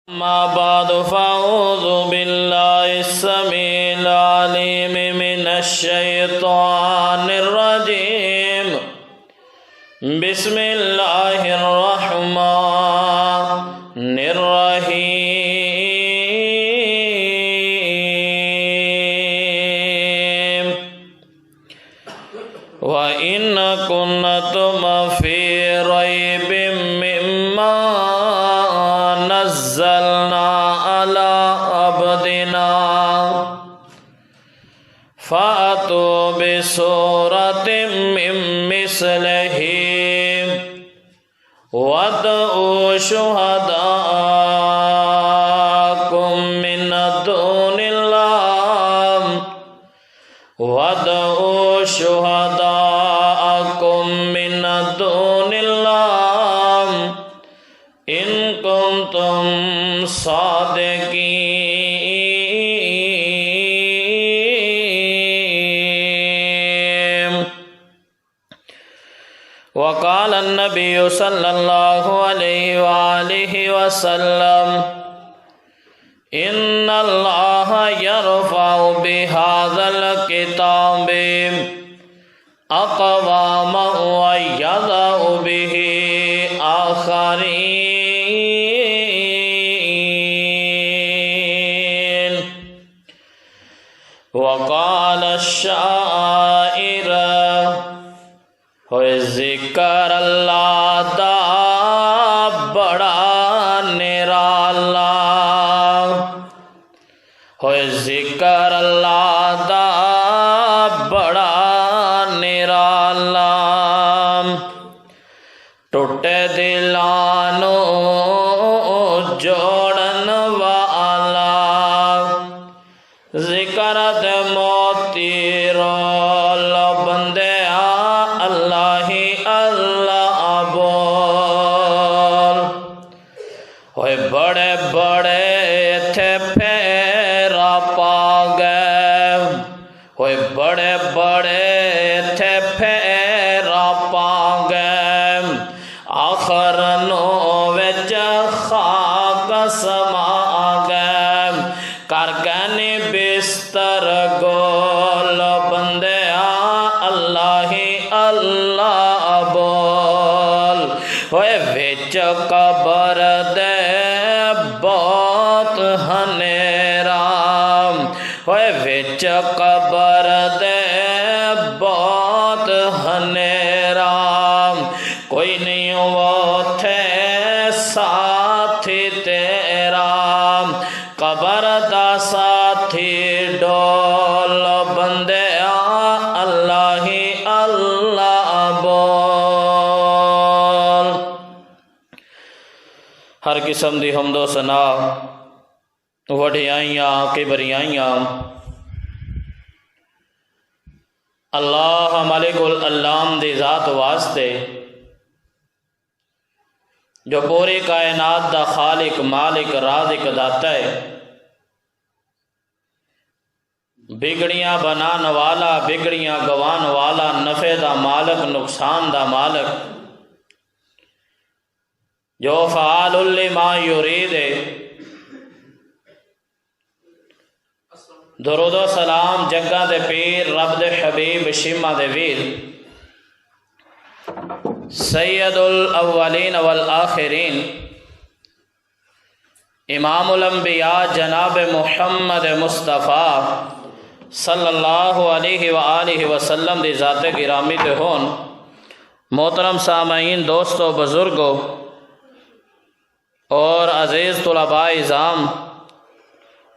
أما بعد فأعوذ بالله السميع العليم من الشيطان الرجيم بسم الله الرحمن الرحيم وإن كنتم في ريب مما نزلنا على عبدنا فأتوا بسورة من مثله وادعوا شهداءكم من دون الله وادعوا شهداءكم من دون الله إن كنتم صادقين. وقال النبي صلى الله عليه وآله وسلم إن الله يرفع بهذا الكتاب أقواما ويضع به آخرين. وقال الشاعر ہوئے ذکر اللہ دا بڑا نرالا ہوئے ذکر اللہ دا بڑا نرالا ٹوٹے دلانو جوڑن والا ذکر دے موتی رول بندے اللہ ہی اللہ بول ہوئے بڑے بڑے تھے پھیرا پا گئے ہوئے بڑے بڑے تھے پھیرا پا گئے آخر نو وچ خاک سما گئے کر گئے بستر گول بندے اللہ ہی اللہ بول ہوئے وچ قبر دے بہت ہنیرا ہوئے وچ قبر دے بہت ہنیرا کوئی نہیں وہ تھے ساتھی تیرا قبر دا ساتھی ڈول بندے اللہ ہی اللہ بول. ہر قسم دی حمد و ثنا وڈیائیاں کبریائیاں اللہ مالک العلام دی ذات واسطے جو پوری کائنات دا خالق مالک رازق داتا ہے بگڑیاں بنان والا بگڑیاں گوان والا نفع دا مالک نقصان دا مالک جو فعال لما یرید ہے. درود و سلام جگہ دے پیر رب دے حبیب شمع دے ویر سید الاولین والآخرین امام الانبیاء جناب محمد مصطفیٰ صلی اللہ علیہ وآلہ وسلم دی ذات گرامی تے ہون. محترم سامعین دوستو بزرگو اور عزیز طلباء اعظام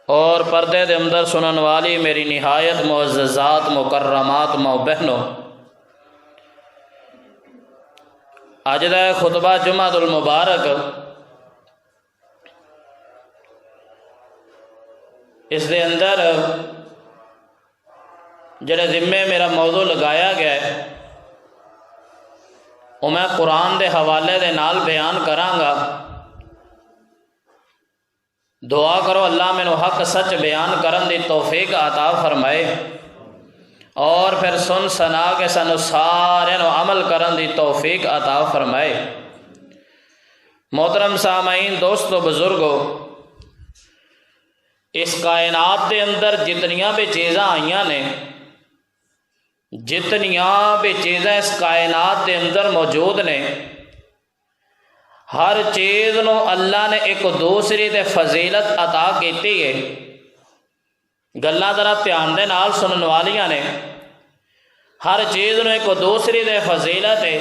اور پردے دے اندر سنن والی میری نہایت معززات مکرمات ماں بہنوں، اج دا خطبہ جمعہ المبارک اس دے اندر جڑے ذمے میرا موضوع لگایا گیا ہے وہ میں قرآن دے حوالے دے نال بیان کراں گا. دعا کرو اللہ میں حق سچ بیان کرن دی توفیق عطا فرمائے اور پھر سن سنا کے سانو سارے عمل کرن دی توفیق عطا فرمائے. محترم سامعین دوستو بزرگو، اس کائنات دے اندر جتنیاں بھی چیزاں آئیاں نے، جتنیاں بھی چیزاں اس کائنات دے اندر موجود نے، ہر چیز نو اللہ نے ایک دوسری تے فضیلت عطا کیتی ہے۔ گلاں ذرا دھیان دے نال سنن والیاں نے، ہر چیز نو ایک دوسری تے فضیلت ہے۔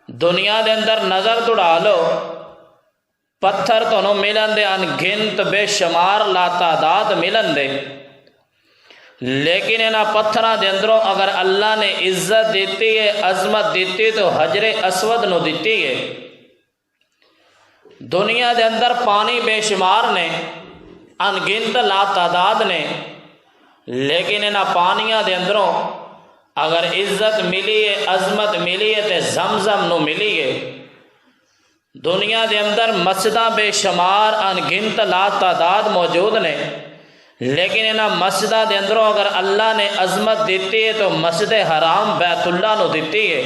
دنیا دے اندر نظر دوڑا لو، پتھر تانوں ملن دے ان گنت بے شمار لا تعداد ملن دے، لیکن انہاں پتھراں دے اندروں اگر اللہ نے عزت دیتی ہے، عظمت دیتی تو حجر اسود نو دیتی ہے۔ دنیا دے اندر پانی بے شمار نے، ان گنت لا تعداد نے، لیکن انہاں پانیاں دے اندروں اگر عزت ملی ہے، عظمت ملی ہے تے زمزم نو ملی ہے۔ دنیا دے اندر مسجداں بے شمار ان گنت لا تعداد موجود نے، لیکن انہاں مسجداں دے اندروں اگر اللہ نے عظمت دیتی ہے تو مسجد حرام بیت اللہ نو دیتی ہے۔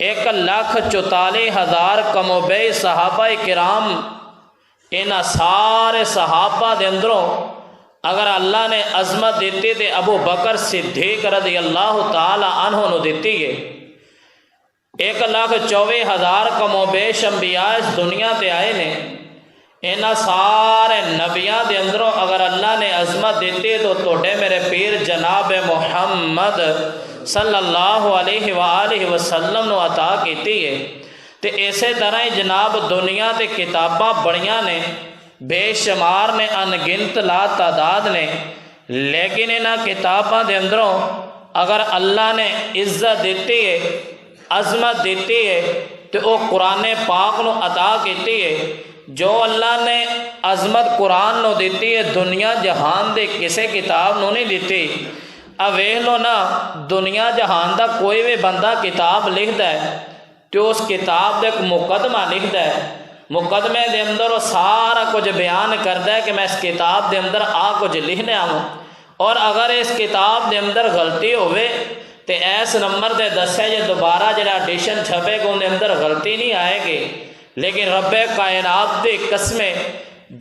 1,44,000 کم و بیش صحابہ کرام، انہاں سارے صحابہ دے اندروں اگر اللہ نے عظمت دیتی تے ابو بکر صدیق رضی اللہ تعالی عنہ نو دیتی ہے۔ 1,24,000 کم و بیش انبیاء اس دنیا تے آئے نے، انہاں سارے نبیاں دے اندروں اگر اللہ نے عظمت دیتی ہے تو توڑے میرے پیر جناب محمد صلی اللہ علیہ وآلہ وسلم نو عطا کیتی ہے۔ تے اسی طرح ہی جناب دنیا تے کتاباں بڑیاں نے، بے شمار نے، ان گنت لا تعداد نے، لیکن انہاں کتاباں دے اندروں اگر اللہ نے عزت دیتی ہے، عظمت دیتی ہے تو وہ قرآن پاک نو عطا کیتی ہے۔ جو اللہ نے عظمت قرآن نو دیتی ہے، دنیا جہان دے کسے کتاب نو نہیں دیتی۔ اب ویکھ لو نا، دنیا جہان دا کوئی بھی بندہ کتاب لکھدا ہے تو اس کتاب دے ایک مقدمہ لکھدا ہے، مقدمے دے اندر وہ سارا کچھ بیان کردا ہے کہ میں اس کتاب دے اندر آ کچھ لکھنے ہوں، اور اگر اس کتاب دے اندر غلطی ہوئے تے ایس نمبر دے دسے جے دوبارہ جڑا ایڈیشن چھپے گا اندر اندر غلطی نہیں آئے گی۔ لیکن رب کائنات دی قسمیں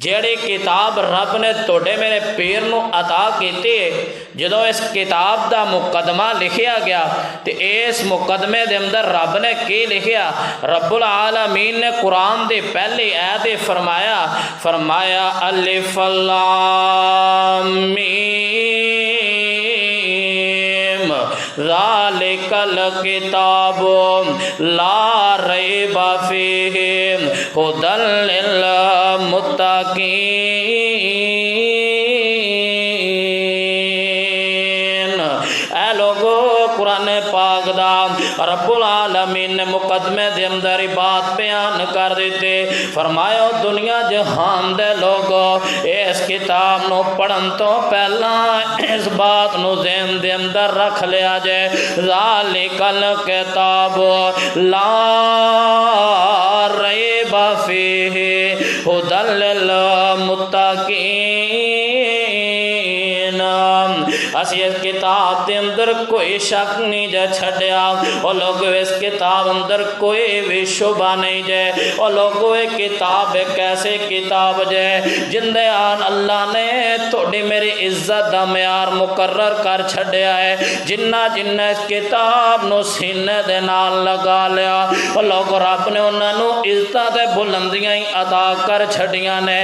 جڑی کتاب رب نے توڑے میرے پیر نو عطا کیتی ہے، جدوں اس کتاب دا مقدمہ لکھیا گیا تے اس مقدمے دے اندر رب نے کی لکھیا؟ رب العالمین نے قرآن دی پہلی آیت فرمایا الف لام میم ذالک الکتاب لا ریب فیہ ھدی للمتقین۔ اے لوگو، قرآن پاک دا رب العالمین نے مقدمے دے اندر بات بیان کر دیتے، فرمایا دنیا جہان دے لوگو، اس کتاب نو پڑھن تو پہلا اس بات نو ذہن دے اندر رکھ لیا جائے، ذالک الکتاب لا ریب فیہ ھدی للمتقین۔ اسی اس کتاب دے اندر کوئی شک نہیں جے چھڑیا، اور لوگو اس کتاب اندر کوئی بھی شبہ نہیں جے، اور لوگو یہ کتاب ایک ایسے کتاب جے جندے آن اللہ نے توڑی میری عزت دا معیار مقرر کر چھڑیا ہے۔ جنہ اس کتاب نو سینے دے نال لگا لیا، اور لوگو رب نے انہاں نو عزت دے بلندیاں ہی عطا کر چھڑیاں نے۔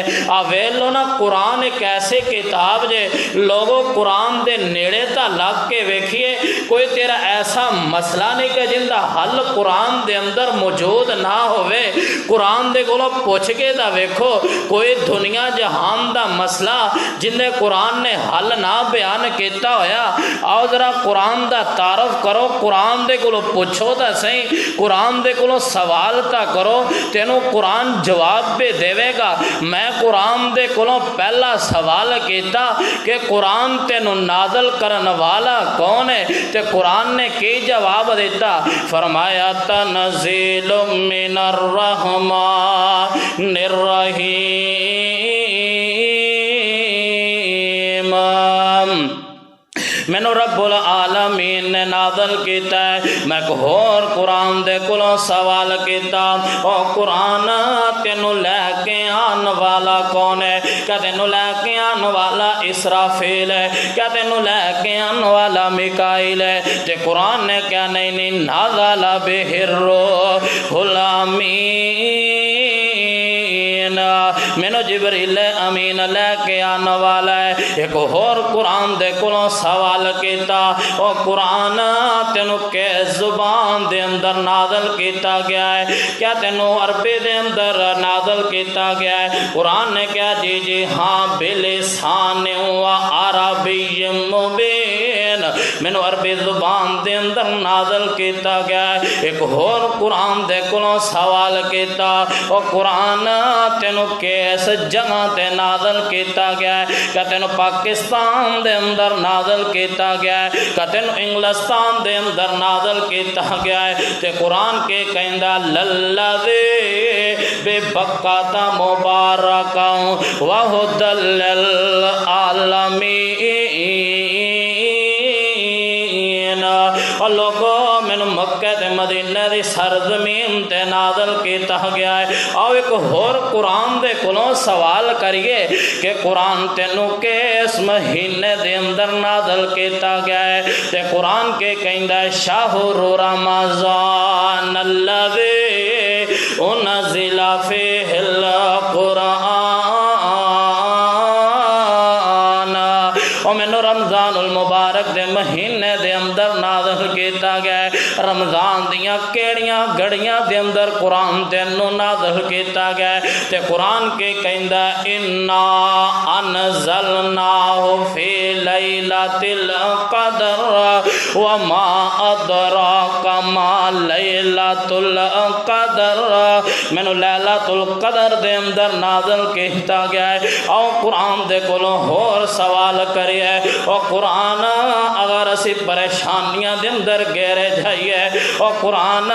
ویلو نا، قرآن ایک ایسے کتاب جے، لوگو قرآن دے نیڑے تا لگ کے ویکھیے، کوئی تیرا ایسا مسئلہ نہیں کہ جن دا حل قرآن دے اندر موجود نہ ہوئے۔ قرآن دے کولوں پوچھ کے دا ویکھو، کوئی دنیا جہان دا مسئلہ جن دے قرآن نے حل نہ بیان کیتا ہویا، آؤ ذرا قرآن دا تعارف کرو، قرآن دے کولوں پوچھو تا صحیح، قرآن دے کولوں سوال تا کرو، تینوں قرآن جواب بھی دے گا۔ میں قرآن دے کولوں پہلا سوال کیتا کہ قرآن تینوں نازل کرن والا کون ہے، تے قرآن نے کی جواب دیتا؟ فرمایا تنزیل من الرحمن الرحیم۔ مینوں رب العالمین نے نازل کیتا ہے۔ میں ایک ہور قرآن دے کولوں سوال کیتا، او قرآن تینوں لے کے آن والا کون ہے؟ کیا تینوں لے کے آن والا اسرافیل ہے؟ کیا تینوں لے کے آن والا میکائیل ہے؟ تے قرآن نے کیا نہیں نازل بہ الروح الامین، مینوں جبریل امین لے کے آنے والا ہے۔ ایک اور قرآن دے کولوں سوال کیتا، او قرآن تینوں کس زبان دے اندر نازل کیتا گیا ہے؟ کیا تینوں عربی دے اندر نازل کیتا گیا ہے؟ قرآن نے کیا جی ہاں بلسان و عربی مبین، مینوں عربی زبان دے اندر نازل کیتا گیا ہے۔ ایک اور قرآن دے کولوں سوال کیتا، او قرآن تینوں کس جگہ تے نازل کیتا گیا ہے؟ کیا تینوں پاکستان دے اندر نازل کیتا گیا ہے؟ کیا تینوں انگلستان دے اندر نازل کیتا گیا ہے؟ تے قرآن کے کہندا للذی بے بکۃ مبارکا وہدی للعالمین، اور لوگو مینوں مکہ تے مدینہ دی سرزمین تے نازل کیتا گیا ہے۔ آؤ ایک ہور قرآن دے کولوں سوال کریے کہ قرآن تینوں کس مہینے دے اندر نازل کیتا گیا ہے؟ تے قرآن کے کہندا ہے شہر رمضان الذی انزل فیہ القرآن، اور مینوں رمضان المبارک دے مہینے دے اندر نازل کیتا گیا ہے۔ رمضان دیاں کیڑیاں گھڑیاں دے اندر قرآن تینوں نازل کیتا گیا ہے۔ تے قرآن کے کہندا انا انزلناہ فی لیلۃ القدر وما ادراک ما لیلۃ القدر، مینوں لیلۃ القدر دے اندر نازل کیتا گیا ہے۔ آؤ قرآن دے کولوں ہور سوال کریے، او قرآن اگر اسی پریشانیاں دے اندر گہرے جائیے، او قرآن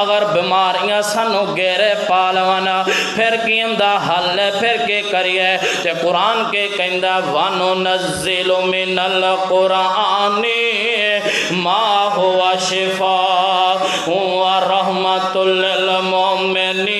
اگر بیماریاں سانو گہرے پالونا، پھر کیم دا حل ہے، پھر کے کریے؟ تے قرآن کے کہندا وَنُنَزِّلُ مِنَ الْقُرْآنِ مَا هُوَ شِفَاءٌ وَرَحْمَةٌ لِّلْمُؤْمِنِينَ،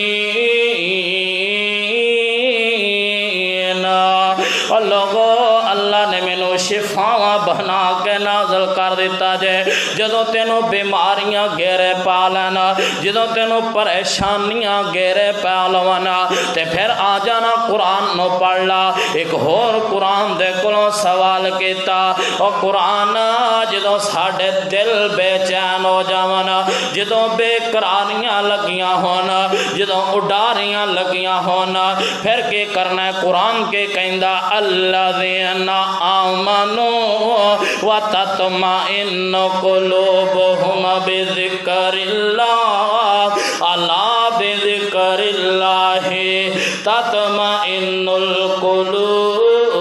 لوگو اللہ نے مینوں شفاواں بنا کے نازل کر دیتا جے۔ جدوں تینوں بیماریاں گھیرے پا لینا، جدوں تینوں پریشانیاں گھیرے پا لونا، تے پھر آ جانا قرآن نو پڑھ لا۔ ایک ہور قرآن دے کولوں سوال کیتا، او قرآن جدوں ساڈے دل بے چین ہو جاون، جدوں بے قراریاں لگیاں ہون، جدوں اڈاریاں لگیاں ہون، پھر کے کرنا ہے؟ قرآن کے کہندا الذین آمنوا وتطمئن قلوبهم بذکر اللہ، الا بذکر اللہ تطمئن القلوب۔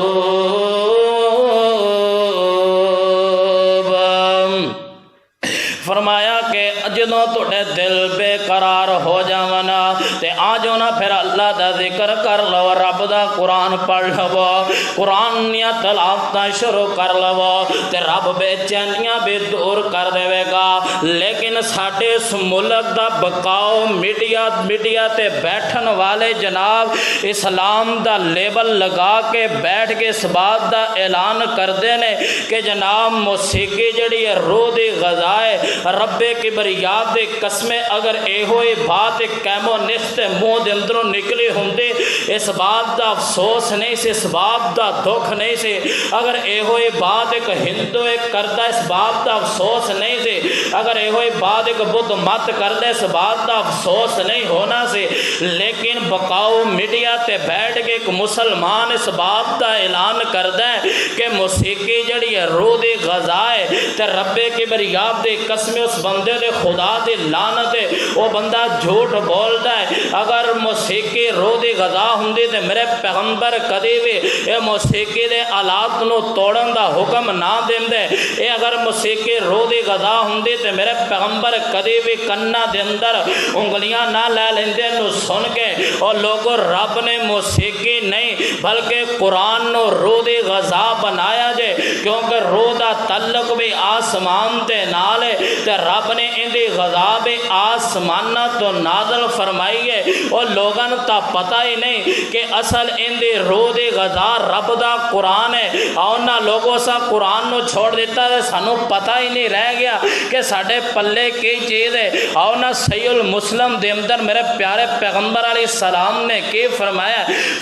فرمایا کہ جدوں تھوڑے دل بے قرار ہو جاونا تے آ جانا پھر اللہ دا ذکر کر لو، رب دا قرآن پڑھ لو، قرآن یا تلاوتاں شروع کر لو تے رب بے چینیاں بھی دور کر دے گا۔ لیکن ساڈے اس ملک دا بقاؤ میڈیا تے بیٹھن والے جناب اسلام دا لیبل لگا کے بیٹھ کے اس بات دا اعلان کردے نے کہ جناب موسیقی جڑی ہے روح دی غذا ہے، رب کبریات دے قسمیں اگر اے ہوئے بات کیمو نست منہ دے اندروں نکلی ہوندے اس بات دا افسوس نہیں سے، اس بات دا دکھ نہیں سے، اگر اے ہوئے بات ایک ہندو ایک کردہ اس بات دا افسوس نہیں سے، اگر اے ہوئے بات ایک بدھ مت کردہ اس بات دا افسوس نہیں ہونا سے۔ لیکن بقاؤ میڈیا تے بیٹھ کے ایک مسلمان اس بات دا اعلان کردہ ہے کہ موسیقی جڑی ہے روح دی غذا ہے تے رب کبریات دے قسم اس بندے دے خدا دی لعنت ہے، وہ بندہ جھوٹ بولتا ہے۔ اگر موسیقی روح دی غذا ہوندی تے میرے پیغمبر کدی بھی اے موسیقی دے آلات نو توڑن دا حکم نہ دیندے۔ اے اگر موسیقی روح دی غذا ہوندی تے میرے پیغمبر کدی بھی کنا دے اندر انگلیاں نہ لے لیندے نو سن کے۔ اور لوگوں رب نے موسیقی ہی نہیں بلکہ قرآن نو روح دی غذا بنایا جے، کیونکہ روح دا تعلق بھی آسمان تے نال ہے تے رب نے ان دی غذا بھی آسمانہ تو نازل فرمائی ہے۔ اور لوگاں تا پتہ ہی نہیں کہ اصل ان دی روح دی غذا رب دا قرآن ہے۔ اونا لوگوں سا قرآن نو چھوڑ دیتا ہے، سانو پتہ ہی نہیں رہ گیا کہ ساڑھے پلے کی چیز ہے۔ اونا صحیح المسلم دے اندر میرے پیارے پیغمبر علیہ السلام نے کی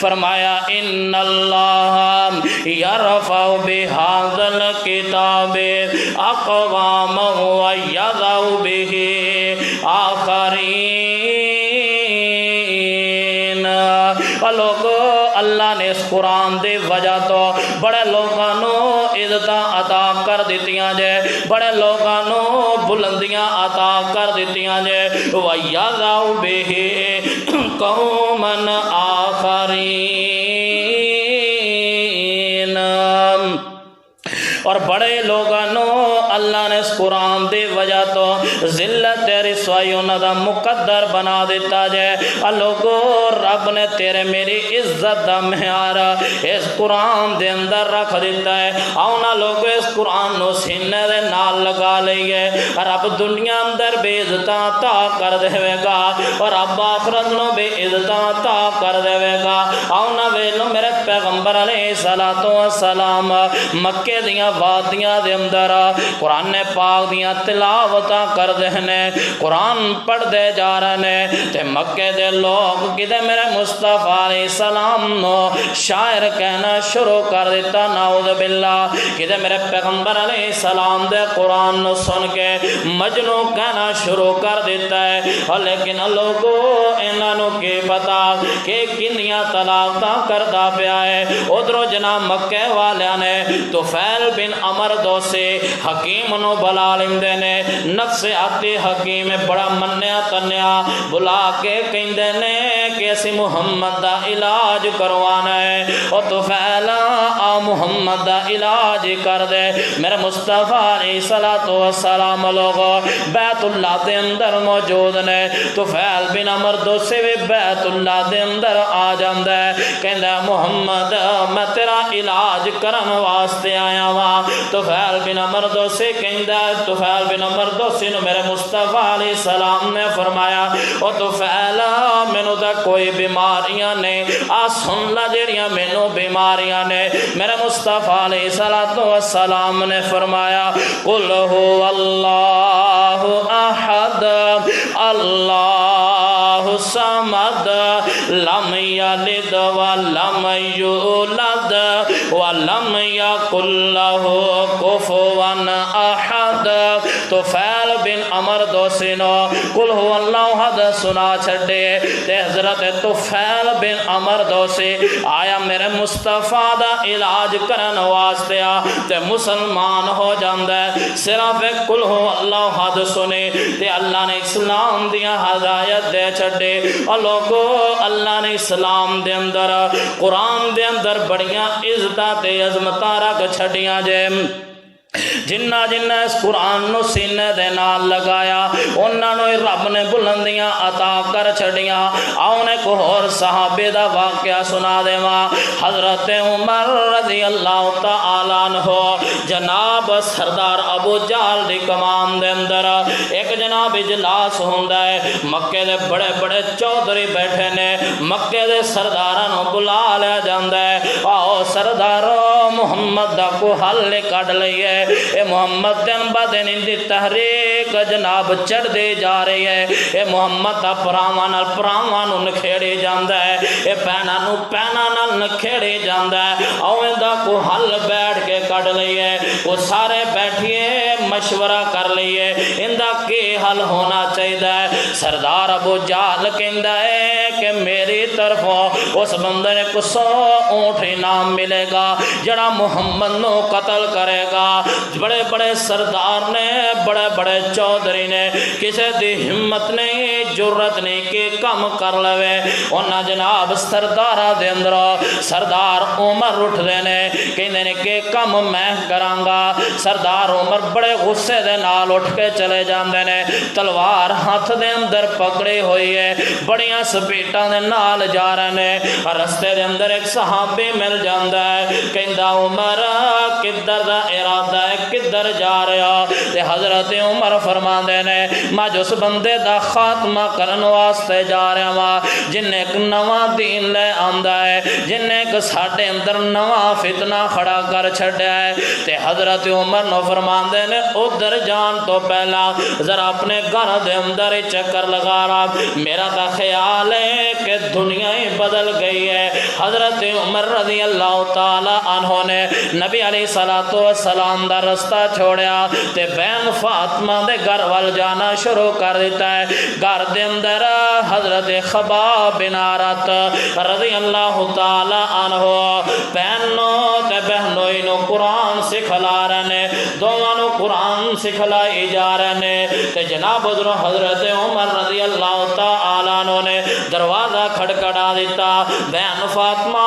فرمایا ان اللہ یرفع بہذا الکتاب اقوام ویضع بہ آخرین۔ لوگو اللہ نے اس قرآن دی وجہ تو بڑے لوگانوں عزتاں عطا کر دیتیاں جے، بڑے لوگانوں بلندیاں عطا کر دیتیاں جے، وَيَضَعُ بِهِ قَوْمًا آخَرِينَ۔ اور بڑے لوگانوں اللہ نے اس قرآن دی وجہ تو ذلت رسوائی انہاں دا مقدر بنا دیتا جائے۔ لوگو رب نے تیرے میری عزت دا معیار اس قرآن دے اندر رکھ دیتا ہے۔ آؤنا لوگو اس قرآن نو سینے دے نال لگا لئیے، رب دنیا اندر بے عزتاں عطا کر دے گا اور رب آخرت نو بے عزتاں عطا کر دے گا۔ آؤنا ویلو میرے پیغمبر علیہ السلام مکے دیاں وادیاں دے اندر قرآن پاک دیاں تلاوتاں کر دہنے، قرآن پڑھ دے جا رہنے تے مکے دے لوگ کدے میرے مصطفیٰ علیہ السلام نو شاعر کہنا شروع کر دیتا، نعوذ باللہ، کدے میرے پیغمبر علیہ السلام دے قرآن نو سن کے مجنو کہنا شروع کر دیتا ہے۔ اور لیکن لوگو انہاں نو کی پتا کہ کنیاں تلاوتاں کردہ پیا ہے۔ ادھرو جناب مکے والیاں نے طفیل بن عمر دوسے حکیم نو بلا لیندے نے، نفسیاتی حکیم بڑا منیا تنیا بلا کے کہندے نے کہ اسی محمد دا علاج کروانا ہے۔ اور طفیل آ محمد دا علاج کر دے۔ میرے مصطفیٰ علیہ السلام لوگو بیت اللہ دے اندر موجود نے، طفیل بن عمر دوسے بھی بیت اللہ دے اندر آ جاندہ ہے، کہندہ محمد میں تیرا علاج کرن واسطے آیا ہوا۔ طفیل بن عمر دوسے کہندہ ہے، طفیل بن عمر دوسے نو میرے مصطفیٰ علیہ السلام نے فرمایا او طفیل مینو دا کوئی بیماریاں نے، آ سن لا جیڑیاں مینو بیماریاں نے۔ میرے مصطفیٰ علیہ السلام نے فرمایا قل هو اللہ احد اللہ الصمد لم یلد ولم یولد ولم یکن لہ کفوا احد۔ طفیل بن عمر دوسی نو قل هو اللہ احد سنا چھڑے تے حضرت طفیل بن عمر دوسی آیا میرے مصطفیٰ دا علاج کرن واسطے تے مسلمان ہو جاندہ ہے۔ صرف قل هو اللہ احد سنے تے اللہ نے اسلام دیا ہدایت دے چھڑے۔ اور لوگو اللہ نے اسلام دے اندر قرآن دے اندر بڑیاں عزتاں تے عظمتاں رکھ چھڑیاں جے۔ جنہ جنہ اس قرآن نو سینے دے نال لگایا انہاں نو رب نے بلندیاں عطا کر چھڑیاں۔ آؤں نے کو اور صحابے دا واقعہ سنا دے ماں۔ حضرت عمر رضی اللہ تعالیٰ عنہ جناب سردار ابو جہل دی کمان دے اندر ایک جناب اجلاس ہوندہ ہے، مکے دے بڑے بڑے چودھری بیٹھے نے، مکے دے سرداراں نو بلا لیا جاندہ ہے، آؤ سردارو محمد دا کو حل کڈ لئیے۔ اے محمد دن با دن ان دی تحریک جناب چڑھ دے جا رہی ہے، اے محمد دا پراوان نکھیڑی جاندہ ہے، اے پینا نو پینا نال نکھیڑی جاندہ ہے۔ اویں دا کو حل بیٹھ کے کڑ لئیے، وہ سارے بیٹھئے مشورہ کر لئیے ان دا کی حل ہونا چاہیدہ ہے۔ سردار ابو جہل کہندہ ہے کہ میری طرفوں اس بندے نے کو 100 اونٹ انعام ملے گا جڑا محمد نو قتل کرے گا۔ بڑے بڑے سردار نے، بڑے بڑے چودھری نے، کسے دی ہمت نہیں، جرت نہیں کہ کم کر لوے۔ انہاں جناب سردارہ دے اندر سردار عمر اٹھ دینے کہنے نے کہ کم میں کرانگا۔ سردار عمر بڑے غصے دے نال اٹھ کے چلے جاندے نے، تلوار ہاتھ دے اندر پکڑی ہوئی ہے، بڑیاں سپیٹاں لوکاں دے نال جا رہے ہیں رستے دے اندر ایک صحابی مل جاندا ہے کہندا عمر کدھر دا ارادہ ہے کدھر جا رہا تے حضرت عمر فرماندے نے میں جس بندے دا خاتمہ کرن واسطے جا رہا وا جن ایک نواں دین لے آندا ہے جن ایک ساڈے اندر نواں فتنہ کھڑا کر چھڈیا ہے تے حضرت عمر نو فرماندے نے ادھر جان تو پہلا ذرا اپنے گھر دے اندر چکر لگا رہا میرا تا خیال ہے کہ دنیا ہی بدل گئی ہے حضرت عمر رضی اللہ تعالی عنہ نے نبی علیہ السلام دا رستہ چھوڑیا تے بہن فاطمہ دے گھر وال جانا شروع کر دیتا ہے گھر دے اندر حضرت خباب بن عارت رضی اللہ تعالی عنہ بہنوں تے بہنوئی نو قرآن سکھلا رہے نے دونوں نو قرآن سکھلائی جا رہے نے تے جناب حضرت عمر رضی اللہ تعالی عنہ نے دروازہ کھڑکڑا دیتا بہن فاطمہ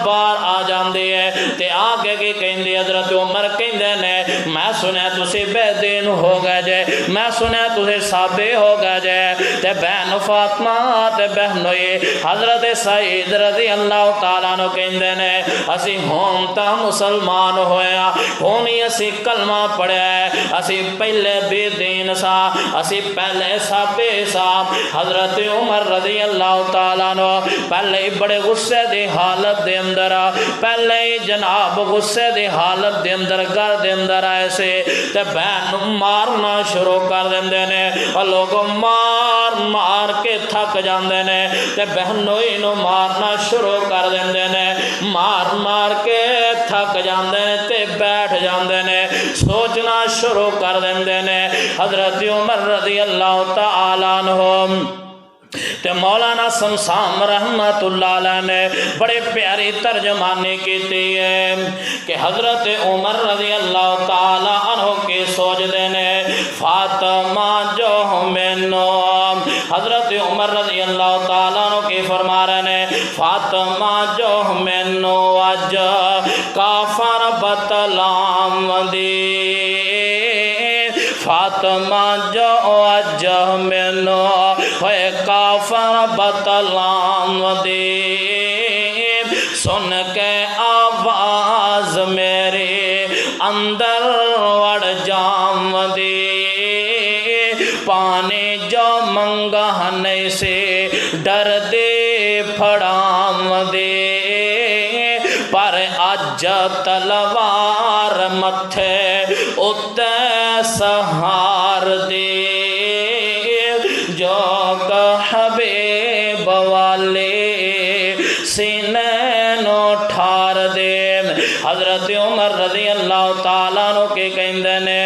باہر آ جاندی ہے تے آگے کی کہندی حضرت عمر کہندے نے میں سنیا تسی بے دین ہو گئے جے میں سنیا تسی سابے ہو گئے جے تے بہن فاطمہ تے بہنوئی حضرت سعید رضی اللہ تعالیٰ عنہ کہندے نے اسی ہون تا مسلمان ہویا ہونی اسی کلمہ پڑھیا ہے اسی پہلے بے دین سا اسی پہلے سابے سا حضرت عمر رضی اللہ تعالیٰ عنہ پہلے بڑے غصے دی حالت دے اندر پہلے جناب غصے دی حالت دے اندر گھر دے اندر آئے سے تے بہن مارنا شروع کر دیندے نے اور لوگ مار مار کے تھک جاندے نے تے بہنوئی نو مارنا شروع کر دیندے نے مار مار کے تھک جاندے نے تے بیٹھ جاندے نے سوچنا شروع کر دیندے نے حضرت عمر رضی اللہ تعالی عنہ تے مولانا سمسام رحمت اللہ علیہ نے بڑے پیاری ترجمانی کی ہے کہ حضرت عمر رضی اللہ تعالی عنہ کی سوچ دینے فاطمہ جو مینو حضرت عمر رضی اللہ تعالی عنہ کی فرما رہے ہیں فاطمہ جو مینو اج کافر بتلام دی فاطمہ جو اج مینو ہوئے کافر بتلام دی سن کے آواز میرے اندر وڑ جام دی پانی جو منگانے سے ڈر دے پھڑام دے پر اج تلوار متھے اتے سہار دے جو حبیب والے سینے نو ٹھار دے حضرت عمر رضی اللہ تعالیٰ عنہ کے کہندے نے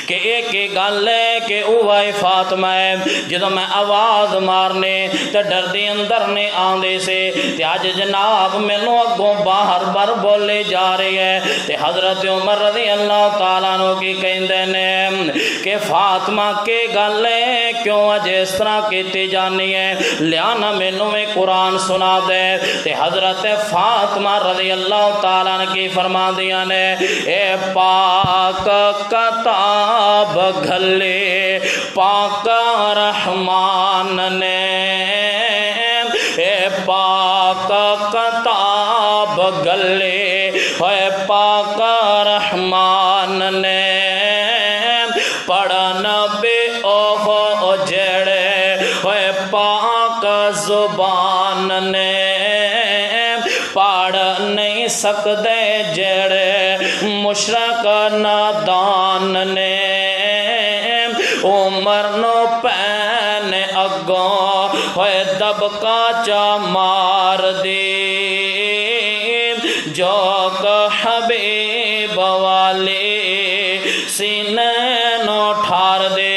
کہ ایک گل ہے کہ اوہی فاطمہ ہے جدو میں آواز مارنے تے ڈر دی اندر نے آندے سے تے آج جناب مینوں اگوں باہر بر بولے جا رہی ہے تے حضرت عمر رضی اللہ تعالیٰ عنہ کی کہندے نے کہ فاطمہ کے گل ہے کیوں اج اس طرح کیتی جانی ہے لیانا مینوں میں قرآن سنا دے تے حضرت فاطمہ رضی اللہ تعالیٰ عنہ کی فرما دیا نے اے پاک کتاب گھلے پاک رحمان نے اے پاک کتاب گلے اے پاک رحمان نے پڑھن بے اوہ جڑے اے پاک زبان نے پڑھ نہیں سکدے جڑے مشرک نادان نے عمر نو پین اگوں ہوئے دبکا چا مار دی جو حبیب والے سینے نو ٹھار دے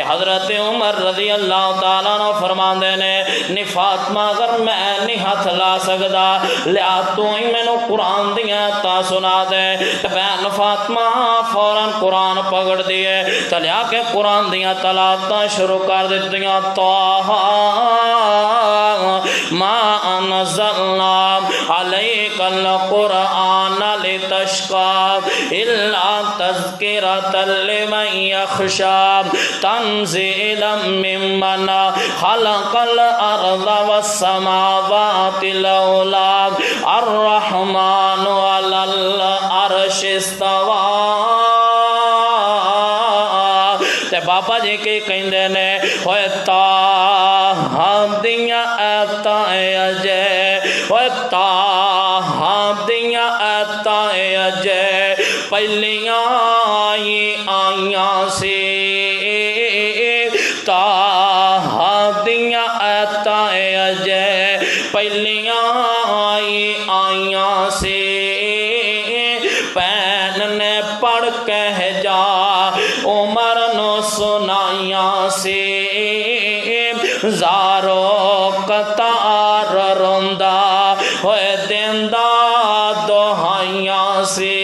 حضرت عمر رضی اللہ تعالیٰ عنہ فرماندے نے نی فاطمہ اگر میں نہیں ہاتھ لا سکدا لیا تو ہی میں نو قرآن دیا تا سنا دے بہن فاطمہ فوراً قرآن پکڑ دیے تلیا کے قرآن دیا تلاوتاں شروع کر دیتیاں طٰہٰ ما انزلنا علیک القرآن لتشقی الا تذکرۃ لمن یخشی تنزیلا ممن خلق الارض والسماوات الاولا الرحمن علی العرش استوی۔ تے بابا جی کے کہندے نے ہوئے تاہاں دیاں ایتاں اجے، ہوئے تاہاں دیاں ایتاں اجے پہلیاں آئیاں سی، تاہاں دیاں ایتاں اجے پہلیاں آئیاں سی، پین نے پڑھ کے جا عمر نو سنائیاں سی، زارو قطار روندہ ہوئے دیندہ دہائیاں سی،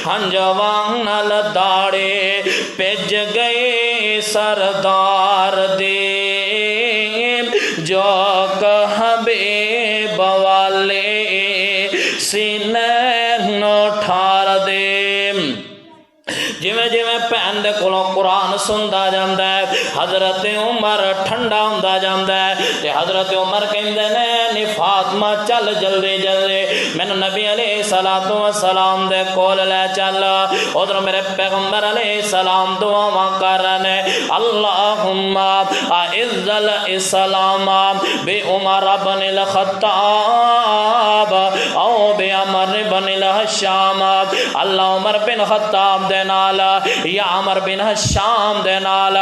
ہنجوان نال داڑے پج گئے سردار دی، جو کہ حبیب والے سینے نو ٹھار دے۔ جویں جویں بھین دے کولوں قرآن سندا جاندا ہے حضرت عمر ٹھنڈا ہوندا جاندا ہے، تے حضرت عمر کہندے نے فاطمہ چل جلدی جلدی مینوں نبی علیہ الصلوۃ والسلام دے کول لے چل، ادھر میرے پیغمبر علیہ السلام دعاواں کر رہے نے، اللہم اعز الاسلام بعمر بن الخطاب او بعمر بن الحشام، اللہ عمر بن خطاب دے نال یا عمر بن حشام دے نال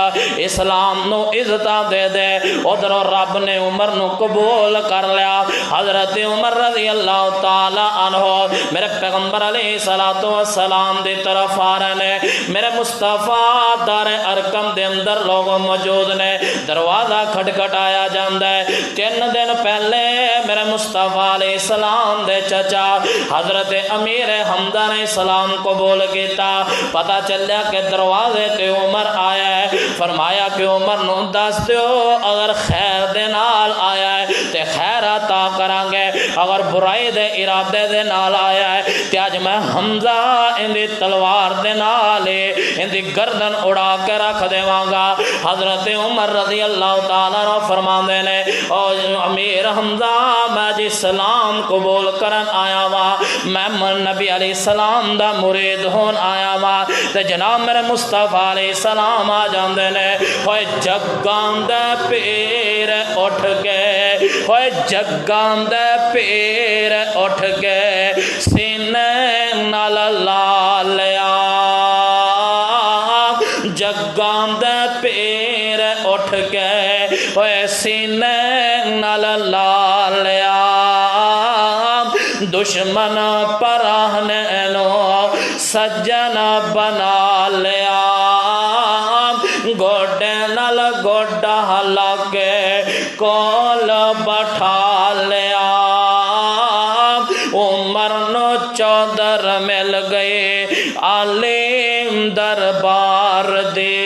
اسلام نو عزت دے دے۔ ادھر رب نے عمر نو قبول کر لیا۔ حضرت عمر رضی اللہ تعالی عنہ میرے پیغمبر علیہ الصلوۃ والسلام دی طرف آ رہے نے، میرے مصطفیٰ دار ارکم دے اندر لوگ موجود نے، دروازہ کھٹکھٹایا جاندا ہے۔ 3 دن پہلے میرے مصطفیٰ علیہ السلام دے چچا حضرت امیر حمزہ نے اسلام قبول کیتا، پتہ چلیا کہ دروازے تے عمر آیا ہے، فرمایا کہ عمر نو دس دیو اگر خیر دے نال آیا ہے تے خیر عطا کران گے، اگر برائی دے ارادے دے نال آیا ہے تے اج میں حمزہ اندی تلوار دے نال اندی گردن اڑا کے رکھ دیواں گا۔ حضرت عمر رضی اللہ تعالیٰ عنہ فرماندے نے او امیر حمزہ میں جی سلام قبول کرن آیا وا، میں نبی علیہ السلام دا مرید ہون آیا وا، تے جناب میرے مصطفیٰ علیہ السلام آ جاندے نے، ہوئے جگاں دے پیر اٹھ گئے، ہوئے جگاں دے پیر اٹھ گئے، سینے نال لا لیا، جگاں دے پیر اٹھ گئے، ہوئے سینے نال لا لیا، دشمن پراہنے نو سجن بنا لیا، گوڈے نال گوڈا لگے کول بٹھا لیا، عمر نو چودر مل گئے عالم دربار دے،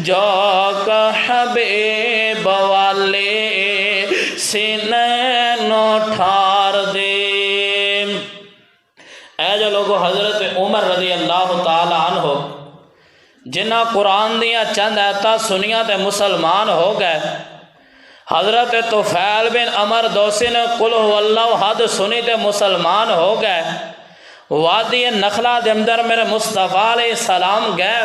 جو کہ حبیب والے سینے نو ٹھار دے۔ اے جو لوگو حضرت عمر رضی اللہ تعالی عنہ جنہ قرآن دیا چند آیتاں سنیاں تے مسلمان ہو گئے، حضرت طفیل بن عمر دوسی نے قل هو اللہ احد سنی تے مسلمان ہو گئے، وادی نخلا دے اندر میرے مصطفیٰ علیہ السلام گئے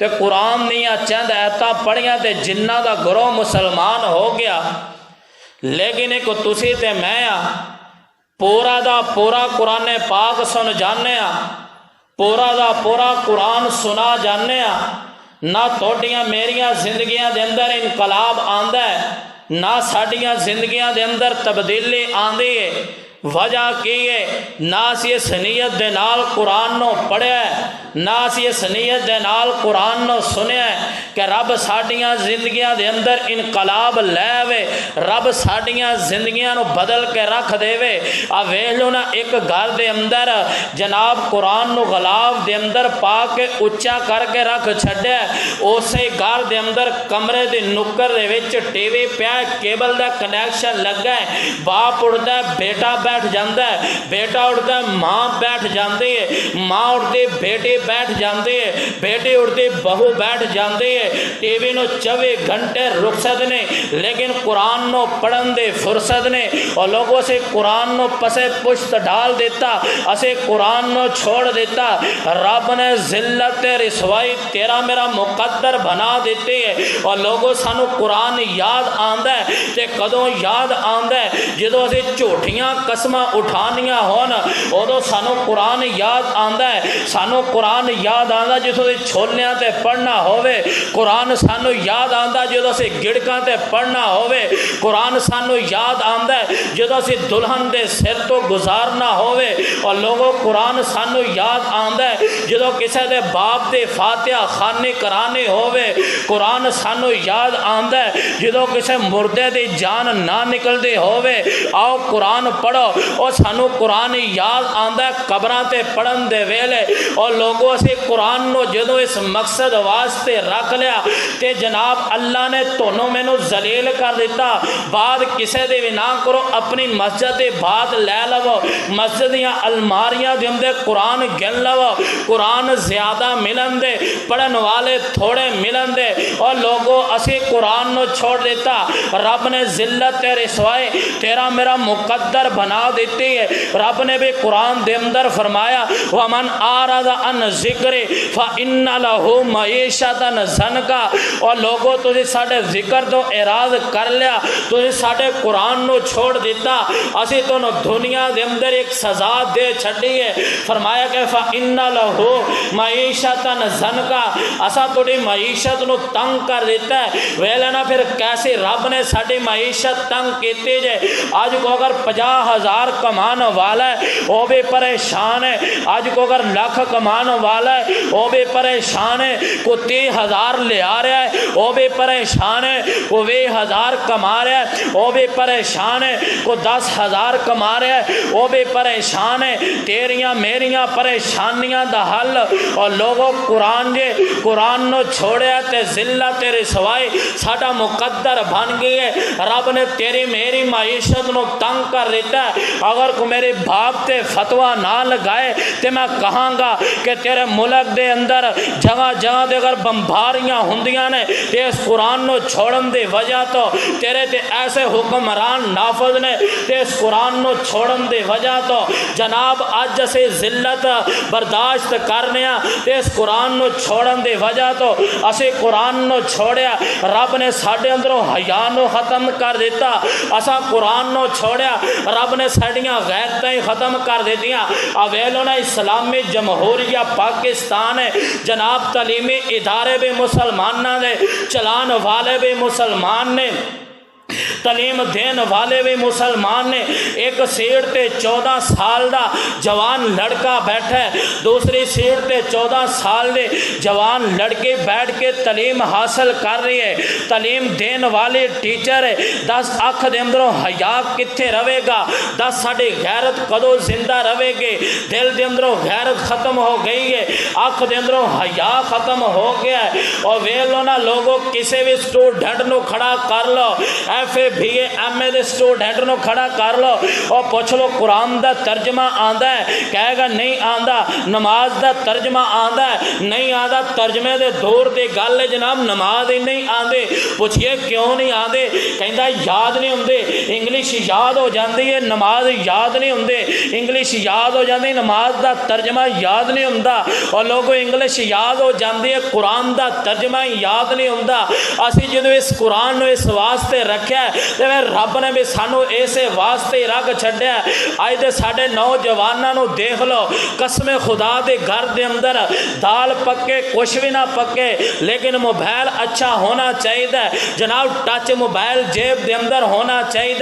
تے قرآن دیا چند آیتاں پڑھیاں تے جنہ دا گروہ مسلمان ہو گیا، لیکن ایک تسی تے میں پورا دا پورا قرآن پاک سن جانے پورا دا پورا قرآن سنا جانے نہ توڑیاں میریاں زندگیاں دے اندر انقلاب آندہ ہے، نہ ساڑیاں زندگیاں دے اندر تبدیلی آندی ہے، وجہ کی ہے نہ سی سنیت دے نال قرآن نو پڑھے نہ اسی اس نیت دے نال قرآن نو سنیا ہے کہ رب ساڈیاں زندگیاں دے اندر انقلاب لے آوے، رب ساڈیاں زندگیاں نو بدل کے رکھ دے وے۔ آ ویکھ لو نا ایک گھر دے اندر جناب قرآن نو غلاف دے اندر پا کے اچا کر کے رکھ چھڈیا، اسی گھر دے اندر کمرے دے نکر دے وچ ٹی وی پیا، کیبل دا کنیکشن لگا ہے، باپ اٹھدا ہے بیٹا بیٹھ جاندا ہے، بیٹا اٹھدا ہے ماں بیٹھ جاندی ہے، ماں اٹھدی بیٹی بیٹھ جاندی ہے، بیٹی اٹھدی بہو بیٹھ جاندی ہے۔ ٹی وی نو 24 گھنٹے رخصت نے، لیکن قرآن نو پڑھن دے فرصت نے، اور لوگوں سے قرآن نو پسے پشت ڈال دیتا، اسے قرآن نو چھوڑ دیتا۔ رب نے ذلت رسوائی تیرا میرا مقدر بنا دیتی ہے، اور لوگوں سانو قرآن یاد آندا ہے تے کدوں یاد آندا ہے جدوں اسی جھوٹیاں قسماں اٹھانیاں ہون، ادوں سانو قرآن یاد آندا ہے۔ سانو قرآن یاد آندا جدوں اسی چھولیاں تے پڑھنا ہووے، قرآن سانو یاد آندا جدوں اسی گڑکاں تے پڑھنا ہووے، قرآن سانو یاد آندا ہے جدوں اسی دلہن دے سر تو گزارنا ہووے، اور لوگوں قرآن سانو یاد آندا ہے جدوں کسے دے باپ دے فاتحہ خوانی کرانی ہووے، قرآن سانو یاد آندا ہے جدوں کسے مردے دی جان نہ نکلدی ہووے، آؤ قرآن پڑھو۔ اور سانو قرآن یاد آندا ہے قبراں تے پڑھن دے ویلے، اور لوگوں اسی قرآن نو جدوں اس مقصد واسطے رکھ لیا تے جناب اللہ نے تونوں مینوں ذلیل کر دیتا، بعد کسے دے بھی نہ کرو، اپنی مسجد دے بعد لے لو، مسجد دیاں الماریاں دے اندر قرآن گن لو، قرآن زیادہ ملن دے، پڑھن والے تھوڑے ملن دے، اور لوگوں اسی قرآن نو چھوڑ دیتا۔ رب نے ذلت رسوائی تیرا میرا مقدر بنا دیتی ہے۔ رب نے بھی قرآن دے اندر فرمایا وَمَنْ آرَضَ عَنْ ذِکْرِ فَإِنَّ لَهُ مَعِیشَةً ضَنْکَ، اور لوگوں تسی ساڈے ذکر تو اعراض کر لیا، تسی ساڈے قرآن نو چھوڑ دیتا، اسی تانوں دنیا دے اندر ایک سزا دے چھڈی ہے۔ فرمایا کہ فَإِنَّ لَهُ مَعِیشَةً ضَنْکَ، اسا تہاڈی معیشت نو تنگ کر دیتا ہے۔ ویلے نا پھر کیسے رب نے ساڈی معیشت تنگ کیتی جے؟ آج کو اگر 50,000 کمان والا ہے وہ بھی پریشان ہے، آج کو اگر لاکھ کمان والا ہے وہ بھی پریشان ہے، کو 30,000 لے آ رہا ہے وہ بھی پریشان ہے، کو 20,000 کما رہا ہے وہ بھی پریشان ہے، کو 10,000 کما رہا ہے وہ بھی پریشان ہے۔ تیریاں میریاں پریشانیاں دا حل، اور لوگوں قرآن جے قرآن نو چھوڑیا تے ذلت رسوائی ساڈا مقدر بن گئی ہے۔ رب نے تیری میری معیشت نو تنگ کر دیتا ہے۔ اگر کو میرے باپ تے فتویٰ نہ لگائے تے میں کہاں گا کہ تیرے ملک دے اندر جگہ جگہ دے اگر بمباریاں ہوندیاں نے تے اس قرآن نو چھوڑن دے وجہ تو تیرے تے ایسے حکمران نافذ نے تے اس قرآن نو چھوڑن دے وجہ تو جناب اج سے ذلت برداشت کرنے تے اس قرآن نو چھوڑن دے وجہ تو اسے قرآن نو چھوڑیا، رب نے ساڈے اندروں حیا نو ختم کر دیتا، اسا قرآن نو چھوڑیا، رب نے ساڈیاں غیرتاں ختم کر دیتیاں۔ اویلو نا اسلامی جمہوریہ پاکستان ہے جناب، تعلیمی ادارے بھی مسلماناں دے، چلان والے بھی مسلمان نے، تعلیم دین والے بھی مسلمان نے۔ ایک سیٹ تے 14 سال دا جوان لڑکا بیٹھا ہے، دوسری سیٹ تے 14 سال دے جوان لڑکے بیٹھ کے تعلیم حاصل کر رہی ہے۔ تعلیم دین والے ٹیچر ہے، دس اکھ دے اندروں حیا کتھے رہے گا؟ دس ساڈی غیرت کدوں زندہ رہے گی؟ دل دے اندروں غیرت ختم ہو گئی ہے، اکھ دے اندروں حیا ختم ہو گیا ہے۔ اور ویلو نا لوگوں کسی بھی اسٹوڈنٹ نو کھڑا کر لو، F A B A M A دے اسٹوڈنٹ نو کھڑا کر لو اور پوچھ لو قرآن دا ترجمہ آندا ہے؟ کہے گا نہیں آندا۔ نماز دا ترجمہ آندا ہے؟ نہیں آندا۔ ترجمے دے دور دی گل ہے جناب، نماز ہی نہیں آندے۔ پوچھئے کیوں نہیں آندے؟ کہندا یاد نہیں ہوندے۔ انگلش یاد ہو جاندی ہے، نماز یاد نہیں ہوندے۔ انگلش یاد ہو جاندی، نماز دا ترجمہ یاد نہیں ہوندا۔ اور لوگوں انگلش یاد ہو جاندی ہے، قرآن دا ترجمہ یاد نہیں ہوندا۔ اسی جدوں اس قرآن نو اس واسطے رکھ رکھا ہے تے رب نے بھی سانو ایسے واسطے رکھ چھڈیا۔ اج دے ساڈے نوجواناں نو دیکھ لو، قسم خدا دے گھر دے اندر دال پکے کچھ بھی نہ پکے لیکن موبائل اچھا ہونا چاہیے جناب، ٹچ موبائل جیب دے اندر ہونا چاہیے۔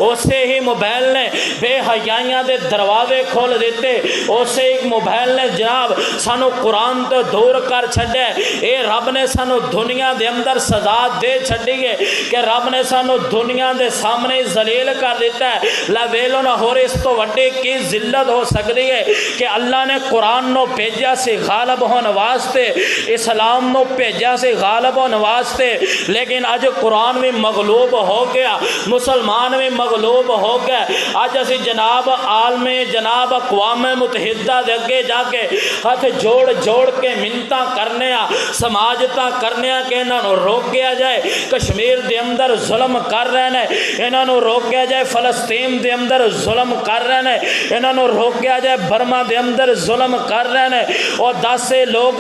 اسے ہی موبائل نے بے حیائیاں دے دروازے کھول دیتے، اسے ہی موبائل نے جناب سانو قرآن تو دور کر چھڈے۔ اے رب نے سانو دنیا دے اندر سزا دے چھڈی ہے کہ رب نے سانو دنیا دے سامنے ذلیل کر دیتا ہے۔ لا ویلو نہ ہو، اس تو وڈی کی ذلت ہو سکتی ہے کہ اللہ نے قرآن نو بھیجا سے غالب ہونے واسطے، اسلام نو بھیجا سے غالب ہونے واسطے، لیکن اج قرآن بھی مغلوب ہو گیا، مسلمان بھی مغلوب ہو گیا۔ اج اسی جناب عالم جناب اقوام متحدہ دے اگے جا کے ہاتھ جوڑ جوڑ کے منتاں کرنے سماجتاں کرنے کہ انہاں نو روکیا جائے، کشمیر دے اندر ظلم کر رہے ہیں انہاں نو روکیا جائے، فلسطین دے اندر ظلم کر رہے ہیں انہاں نو روکیا جائے، برما دے اندر ظلم کر رہے ہیں۔ اور 10 لوگ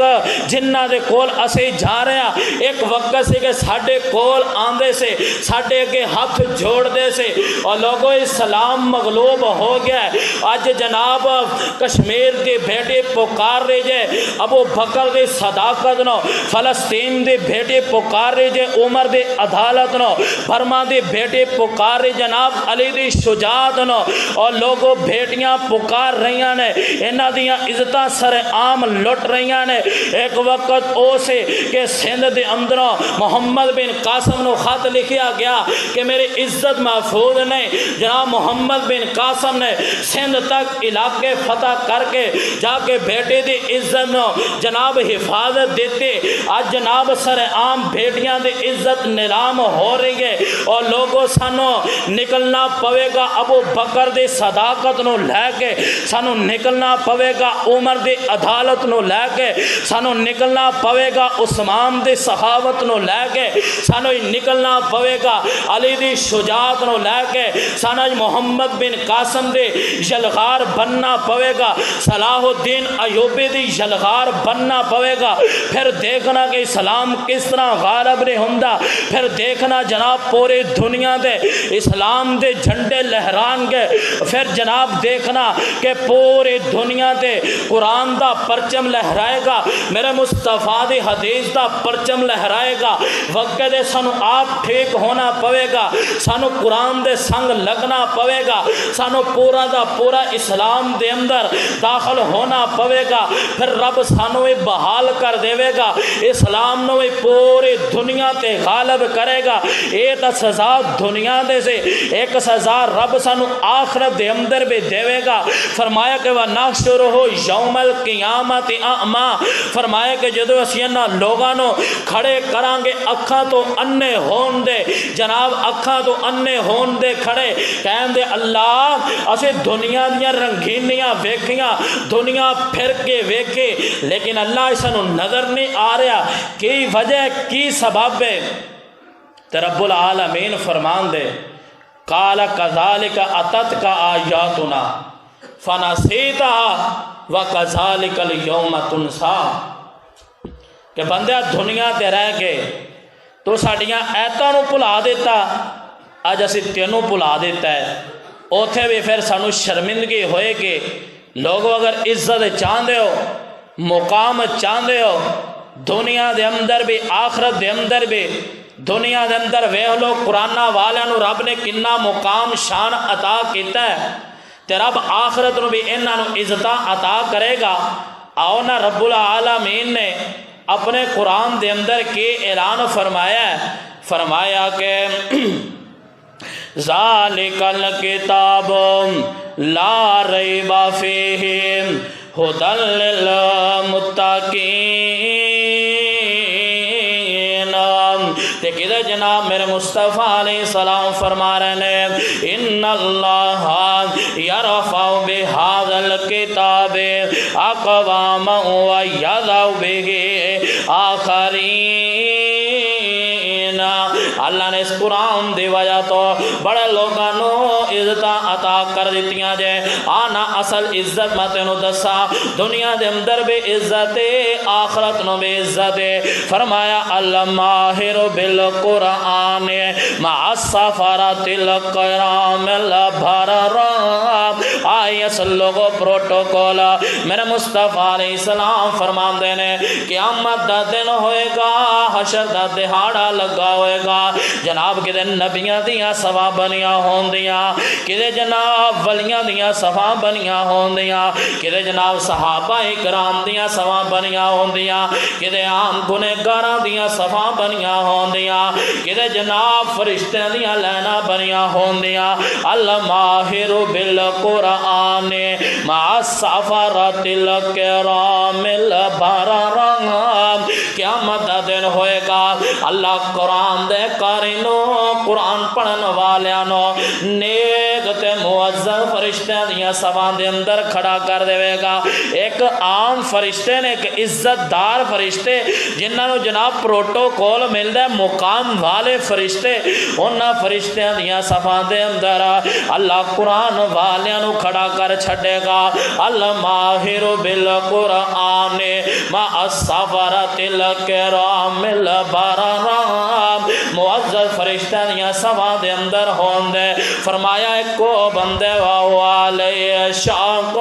جنہاں دے کول اسی جا رہے ہیں، ایک وقت سے کہ ساڈے کول آندے سے ساڈے اگے ہاتھ جوڑ دے سے، اور لوگوں اسلام مغلوب ہو گیا ہے۔ اج جناب کشمیر دی بیٹی پکار رہی جے ابو بکر دی صداقت نو، فلسطین دی بیٹی پکار رہی جے عمر دی عدالت نو، برما دی بیٹی پکار رہی جناب علی دی شجاعت نو، اور لوگوں بیٹیاں پکار رہی نے، انہاں دیاں عزتاں سر عام لٹ رہی نے۔ ایک وقت او سے کہ سندھ دے اندروں محمد بن قاسم نو خط لکھیا گیا کہ میری عزت محفوظ نہیں، جناب محمد بن قاسم نے سندھ تک علاقے فتح کر کے جا کے بیٹے دی عزت نو جناب حفاظت دیتے۔ آج جناب سر عام بیٹیاں دی عزت نیلام ہو رہی ہے، اور لوگوں سانو نکلنا پوے گا ابو بکر دی صداقت نو لے کے، سانو نکلنا پوے گا عمر دی عدالت نو لے کے، سانو نکلنا پوے گا عثمان دی صحابت نو لے کے، سانو نکلنا پوے گا علی دی شجاعت نو لے کے، سانو محمد بن قاسم دے یلغار بننا پوے گا، صلاح الدین ایوبی دی یلغار بننا پوے گا۔ پھر دیکھنا کہ اسلام کس طرح غالب نہیں ہوندا، پھر دیکھنا جناب پوری دنیا دے اسلام دے جھنڈے لہران گے، پھر جناب دیکھنا کہ پوری دنیا دے قرآن دا پرچم لہرائے گا، میرے مصطفیٰ دی حدیث دا پرچم لہرائے گا۔ وقت دے سانو آپ ٹھیک ہونا پوے گا، سانو قرآن دے سنگ لگنا پوے گا، سانو پورا دا پورا اسلام دے اندر داخل ہونا پوے گا، پھر رب سانو ہی بحال کر دے گا، اسلام نو ہی پوری دنیا تے غالب کرے گا۔ یہ تا سزا دنیا دے سے، ایک سزا رب سانو آخرت دے اندر بھی دے گا۔ فرمایا کہ وَنَحْشُرُهُ يَوْمَ الْقِيَامَةِ أَعْمَى، فرمایا کہ جدو اسی انہاں لوگاں نو کھڑے کران گے اکھاں تو انے ہون دے، جناب اکھاں تو انے ہون دے کھڑے، کہن دے اللہ اسے دنیا دیاں رنگینیاں ویکھیاں، دنیا پھر کے ویکھے، لیکن اللہ اساں نو نظر نہیں آ رہا، کی وجہ کی سبب ہے؟ تے رب العالمین فرمان دے قال کذالک اتتک آیاتنا فنسیتها وکذالک اليوم تنسا، کہ بندہ دنیا تے رہ کے تو ساڈیاں ایتاں نو بھلا دیتا، اج اسی تینوں بھلا دیتا ہے۔ اوتھے بھی پھر سانو شرمندگی ہوئے کہ لوگوں اگر عزت چاہندے ہو، مقام چاہندے ہو، دنیا دے اندر بھی آخرت دے اندر بھی، دنیا دے اندر ویکھ لو قرآن والے نو رب نے کنا مقام شان عطا کیتا ہے، تے رب آخرت نو بھی انہاں نو عزت عطا کرے گا۔ آؤ نا رب العالمین نے اپنے قرآن دے اندر کے اعلان فرمایا ہے، فرمایا کہ ذالک الکتاب لا ریب فیہ ھدی للمتقین۔ تے کدھر جناب میرے مصطفیٰ علیہ السلام فرما رہے ہیں ان اللہ یرفع بہذا الکتاب اقواما ویضع بہ آخرین۔ اللہ نے اس قرآن دی وجہ تو بڑے لوگاں نو عزت عطا کر دیتیاں جے آنا اصل عزت میں تینوں دسا دنیا دے اندر بھی عزت آخرت نو بھی عزت فرمایا الماہر بالقرآن مع السفرۃ الکرام الابرار آئی اصل لوگو پروٹوکول میرے مصطفیٰ علیہ السلام فرمان دینے قیامت دا دن ہوئے گا حشر دا دہاڑا لگا ہوئے گا جناب کدے نبیاں دیاں صفا بنیاں ہون دیاں کدے جناب ولیاں دیاں صفا بنیاں ہون دیاں کدے جناب صحابہ کرام دیاں صفا بنیاں ہون دیاں کدے عام گنہگاراں دیاں صفا بنیاں ہون دیاں کدے جناب فرشتیاں دیاں لینا بنیاں ہون دیاں الماہر بالقرآن مع السفرۃ الکرام الابرار قیامت دا دن ہوئے گا اللہ قرآن دے قارئینو قرآن پڑھن والیانو نیک تے معزز فرشتیاں دیاں صفاں دے اندر کھڑا کر دے گا ایک عام فرشتے نے ایک عزت دار فرشتے جنہاں نو جناب پروٹوکول ملدا ہے مقام والے فرشتے انہاں فرشتیاں دیاں صفاں دے اندر اللہ قرآن والیاں نو کھڑا کر چھڈے گا الماہر بالقرآن مع السفرۃ الکرام الابرار معزز فرشتہ دیاں صفاں دے اندر ہون دے فرمایا ایک کو بندے والے شاق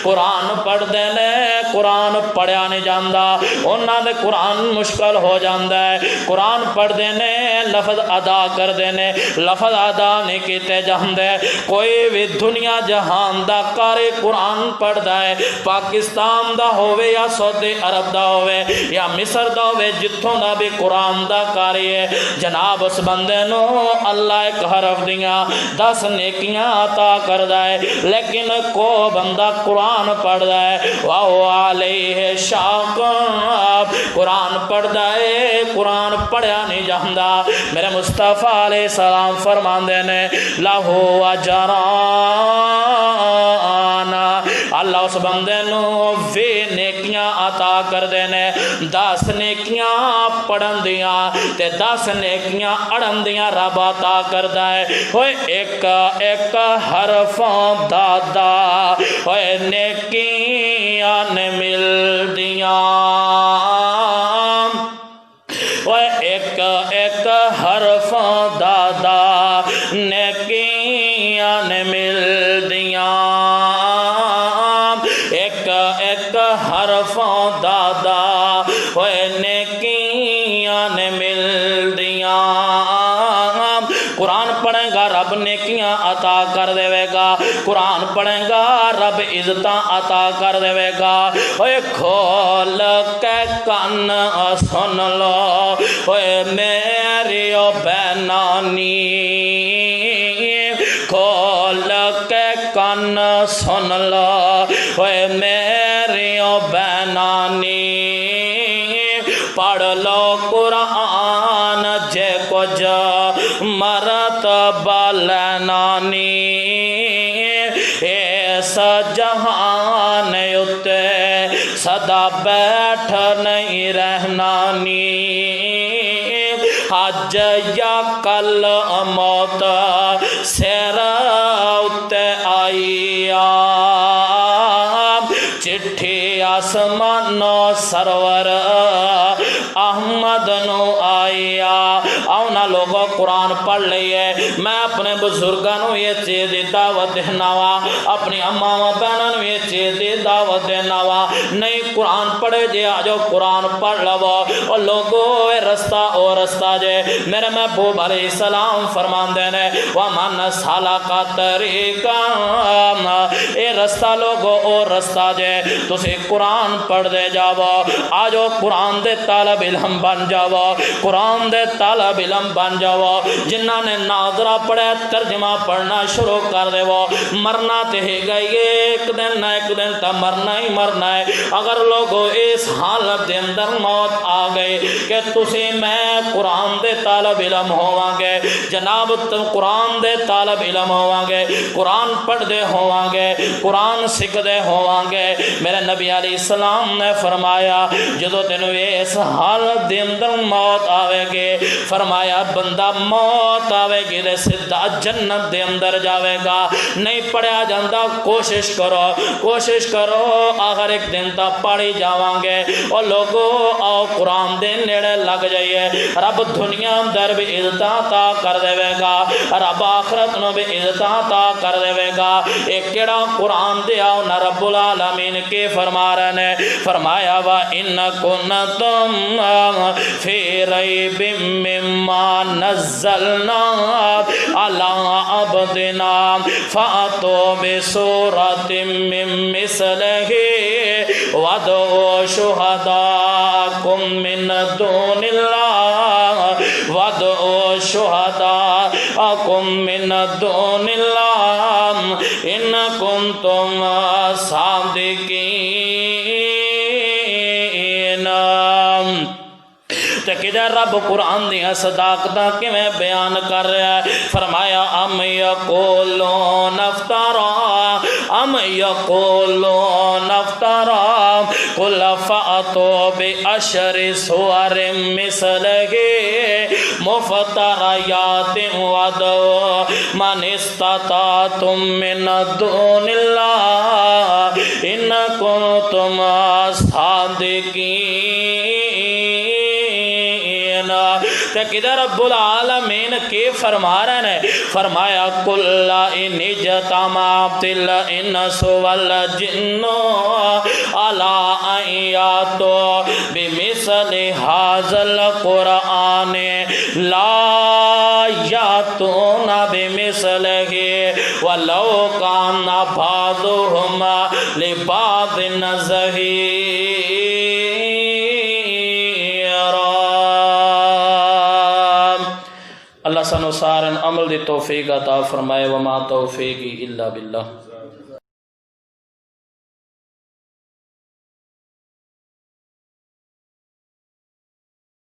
قرآن پڑھ دے نے قرآن پڑھیا نہیں جاندا انہاں دے قرآن مشکل ہو جاندا ہے قرآن پڑھ دے نے لفظ ادا کر دے نے لفظ ادا نہیں کیتے جاندے کوئی بھی دنیا جہان دا قاری قرآن پڑھ دا ہے پاکستان دا ہوئے یا سعودی عرب دا ہوئے یا مصر دا ہوئے جتھوں دا بھی قرآن دا قاری ہے جناب اس بندے نو اللہ ایک حرف دیاں 10 نیکیاں عطا کر دا ہے لیکن کو بندہ قرآن پڑھ دا ہے وَهُوَ عَلَيْهِ شَاقٌ قرآن پڑھ دا ہے قرآن پڑھیا نہیں جاندا میرے مصطفیٰ علیہ السلام فرمان دینے لَهُ أَجْرَانَ اللہ اس بندے نو وے نیکیاں عطا کر دینے 10 نیکیاں پڑھن دیاں تے 10 نیکیاں اڑن دیاں رب عطا کردہ ہے ہوئے ایک ایک حرفوں دادا ہوئے نیکیاں نے مل دیاں ہوئے ایک ایک حرفوں دادا نیکیاں نے مل دیاں ایک ایک حرفوں دادا ہوئے نیکیاں نے مل دیاں قرآن پڑھیں گا رب نیکیاں عطا کر دے گا قرآن پڑھیں گا رب عزتاں عطا کر دے گا اوے کھول کے کن سن لو اوے میری او بینانی کھول کے کن سن لو اوے میری او بینانی پڑھ لو قرآن جے کچھ مرتبہ لینانی اس جہان اتے صدا بیٹھ نہیں رہنانی آج یا کل موت سیر اتے آئی چٹھی آسمانو سرور احمد نو آیا آؤنا لوگوں قرآن پڑھ لئیے میں اپنے بزرگانوں یہ چیز دعوت دینا وا اپنی اماں بہنوں یہ چیز دعوت دینا وا نہیں قرآن پڑھے جے آجو قرآن پڑھ لو اور لوگوں اے رستہ او رستہ جے میرے محبوب علیہ السلام فرمان دینے وَمَنَ سَلَكَ طَرِيقًا اے رستہ لوگوں او رستہ جے تُسے قرآن پڑھ دے جاؤ آجو قرآن دے طالب علم بن جاؤ قرآن دے طالب علم بن جاؤ وہ جنہاں نے ناظرہ پڑھے ترجمہ پڑھنا شروع کر دے وہ مرنا تے ہی گئی ایک دن نہ ایک دن تا مرنا ہی مرنا ہے اگر لوگوں اس حالت دے اندر موت آ گئے کہ تسی میں قرآن دے طالب علم ہواں گے جناب تم قرآن دے طالب علم ہواں گے قرآن پڑھ دے ہواں گے قرآن سکھ دے ہواں گے میرے نبی علیہ السلام نے فرمایا جدو تینوں اس حالت دے اندر موت آوے گے فرمایا بندہ موت آوے گی دے سدھا جنت دے اندر جاوے گا نہیں پڑھیا جاندہ کوشش کرو آخر ایک دن تا پڑھی جاواں گے اور لوگوں آؤ قرآن دے نیڑے لگ جائیے رب دنیا در بھی عزت عطا کر دے گا رب آخرت نو بھی عزت عطا کر دے گا ایک کیڑا قرآن دیا نہ رب العالمین کے فرما رہے نے فرمایا وَإِنَّ كُنْتُمْ فِي رَيْبٍ مِّمَّا نَزَّلْنَا عَلَىٰ عَبْدِنَا فَأْتُوا بِسُورَةٍ مِّن مِّثْلِهِ وَادْعُوا شُهَدَاءَكُم مِّن دُونِ اللَّهِ وَادْعُوا شُهَدَاءَكُم مِّن دُونِ اللَّهِ إِن كُنتُمْ صَادِقِينَ کدھر رب قرآن دیا صداقتہ کی میں بیان کر رہا ہے فرمایا ام یقولون افترا قل فأتوا بعشر سور مثلہ مفتریات وادعوا من استطعتم من دون اللہ ان کنتم صادقین کدھر رب العالمین کی فرما رہے ہیں فرمایا قل ان اجتمعت الانس والجن علی ان یاتوا بمثل ھذا القرآن لا یاتون بمثلہ ولو کان بعضهم لبعض ظہیرا اللہ سنو سارن عمل دی توفیق عطا فرمائے وما توفیقی الا باللہ